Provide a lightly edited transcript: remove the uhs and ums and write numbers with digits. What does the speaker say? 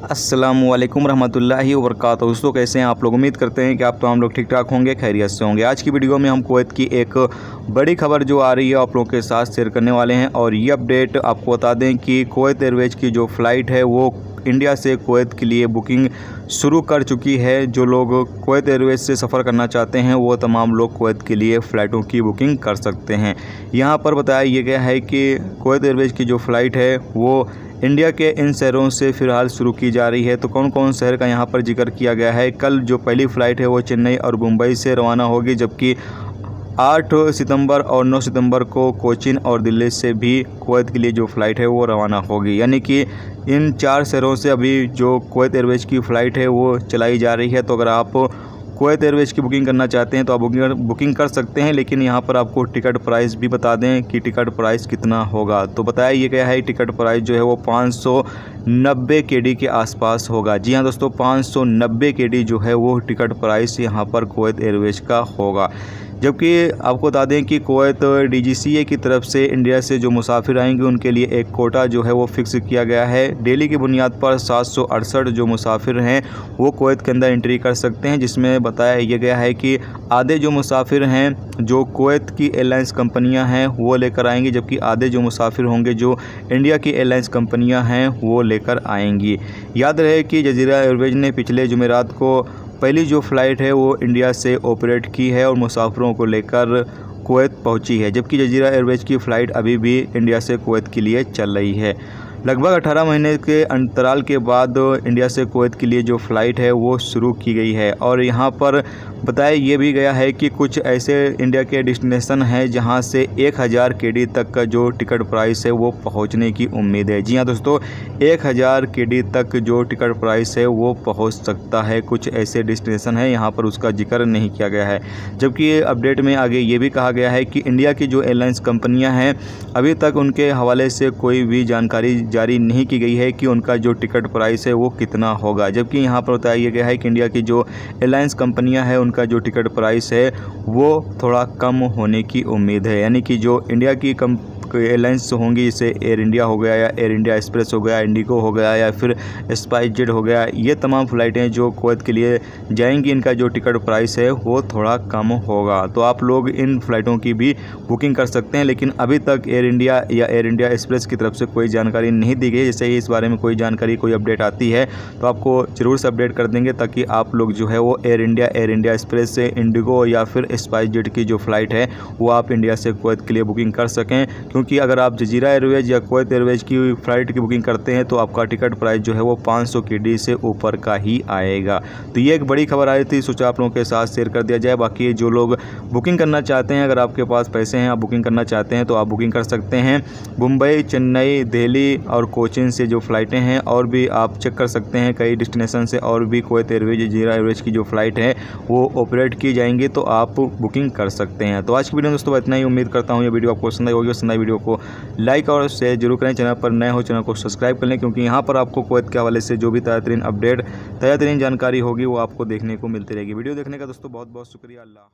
अस्सलामुअलैकुम रहमतुल्लाहि व बरकातहू। दोस्तों कैसे हैं आप लोग। उम्मीद करते हैं कि आप तमाम लोग ठीक ठाक होंगे, खैरियत से होंगे। आज की वीडियो में हम कुवैत की एक बड़ी खबर जो आ रही है आप लोगों के साथ शेयर करने वाले हैं। और ये अपडेट आपको बता दें कि कुवैत एयरवेज की जो फ़्लाइट है वो इंडिया से कुवैत के लिए बुकिंग शुरू कर चुकी है। जो लोग कुवैत एयरवेज से सफ़र करना चाहते हैं वो तमाम लोग कुवैत के लिए फ़्लाइटों की बुकिंग कर सकते हैं। यहाँ पर बताया ये गया है कि कुवैत एयरवेज की जो फ़्लाइट है वो इंडिया के इन शहरों से फ़िलहाल शुरू की जा रही है। तो कौन कौन शहर का यहाँ पर जिक्र किया गया है। कल जो पहली फ़्लाइट है वो चेन्नई और मुंबई से रवाना होगी, जबकि 8 सितंबर और 9 सितंबर को कोचीन और दिल्ली से भी कुवैत के लिए जो फ़्लाइट है वो रवाना होगी। यानी कि इन 4 शहरों से अभी जो कुवैत एयरवेज की फ़्लाइट है वो चलाई जा रही है। तो अगर आप कुवैत एयरवेज की बुकिंग करना चाहते हैं तो आप बुकिंग कर सकते हैं। लेकिन यहाँ पर आपको टिकट प्राइस भी बता दें कि टिकट प्राइस कितना होगा। तो बताया ये गया है टिकट प्राइस जो है वो 590 केडी के आसपास होगा। जी हाँ दोस्तों, 590 केडी जो है वो टिकट प्राइस यहाँ पर कुवैत एयरवेज का होगा। जबकि आपको बता दें कि कुवैत DGCA की तरफ से इंडिया से जो मुसाफिर आएंगे उनके लिए एक कोटा जो है वो फिक्स किया गया है। डेली की बुनियाद पर 768 जो मुसाफिर हैं वो कुवैत के अंदर एंट्री कर सकते हैं, जिसमें बताया यह गया है कि आधे जो मुसाफिर हैं जो कुवैत की एयरलाइंस कंपनियां हैं वो लेकर आएंगी, जबकि आधे जो मुसाफिर होंगे जो इंडिया की एयरलाइंस कंपनियां हैं वो लेकर आएंगी। याद रहे कि जजीरा एयरवेज ने पिछले जुमेरात को पहली जो फ़्लाइट है वो इंडिया से ऑपरेट की है और मुसाफिरों को लेकर कुवैत पहुंची है, जबकि जजीरा एयरवेज की फ़्लाइट अभी भी इंडिया से कुवैत के लिए चल रही है। लगभग 18 महीने के अंतराल के बाद इंडिया से कुवैत के लिए जो फ़्लाइट है वो शुरू की गई है। और यहाँ पर बताया ये भी गया है कि कुछ ऐसे इंडिया के डेस्टिनेशन हैं जहाँ से 1000 केडी तक का जो टिकट प्राइस है वो पहुँचने की उम्मीद है। जी हाँ दोस्तों, 1000 केडी तक जो टिकट प्राइस है वो पहुँच सकता है। कुछ ऐसे डेस्टिनेशन हैं, यहाँ पर उसका जिक्र नहीं किया गया है। जबकि अपडेट में आगे ये भी कहा गया है कि इंडिया की जो एयरलाइंस कंपनियाँ हैं अभी तक उनके हवाले से कोई भी जानकारी जारी नहीं की गई है कि उनका जो टिकट प्राइस है वो कितना होगा। जबकि यहाँ पर बताया गया है कि इंडिया की जो एयरलाइंस कंपनियां हैं उनका जो टिकट प्राइस है वो थोड़ा कम होने की उम्मीद है। यानी कि जो इंडिया की एयरलाइंस होंगी, जैसे एयर इंडिया हो गया या एयर इंडिया एक्सप्रेस हो गया, इंडिगो हो गया या फिर स्पाइसजेट हो गया, ये तमाम फ़्लाइटें जो कुवैत के लिए जाएंगी इनका जो टिकट प्राइस है वो थोड़ा कम होगा। तो आप लोग इन फ़्लाइटों की भी बुकिंग कर सकते हैं। लेकिन अभी तक एयर इंडिया या एयर इंडिया एक्सप्रेस की तरफ से कोई जानकारी नहीं दी गई। जैसे ही इस बारे में कोई जानकारी कोई अपडेट आती है तो आपको ज़रूर से अपडेट कर देंगे, ताकि आप लोग जो है वो एयर इंडिया एक्सप्रेस से, इंडिगो या फिर स्पाइसजेट की जो फ़्लाइट है वो आप इंडिया से कुवैत के लिए बुकिंग कर सकें। क्योंकि अगर आप जजीरा एयरवेज या कुवैत एयरवेज की फ़्लाइट की बुकिंग करते हैं तो आपका टिकट प्राइस जो है वो 500 केडी से ऊपर का ही आएगा। तो ये एक बड़ी खबर आई थी, सोचा आप लोगों के साथ शेयर कर दिया जाए। बाकी जो लोग बुकिंग करना चाहते हैं, अगर आपके पास पैसे हैं, आप बुकिंग करना चाहते हैं तो आप बुकिंग कर सकते हैं। मुंबई, चेन्नई, दिल्ली और कोचीन से जो फ़्लाइटें हैं और भी आप चेक कर सकते हैं, कई डेस्टिनेशन से और भी कुवैत एयरवेज, जजीरा एयरवेज की जो फ़्लाइट है वो ऑपरेट की जाएंगी, तो आप बुकिंग कर सकते हैं। तो आज की वीडियो में दोस्तों इतना ही। उम्मीद करता हूँ ये वीडियो आपको पसंद आई होगी। पसंद आई वीडियो को लाइक और शेयर जरूर करें। चैनल पर नए हो चैनल को सब्सक्राइब कर लें, क्योंकि यहाँ पर आपको कुवैत के हवाले से जो भी ताज़ा तरीन अपडेट, ताज़ा तरीन जानकारी होगी वो आपको देखने को मिलती रहेगी। वीडियो देखने का दोस्तों बहुत बहुत शुक्रिया। अल्लाह।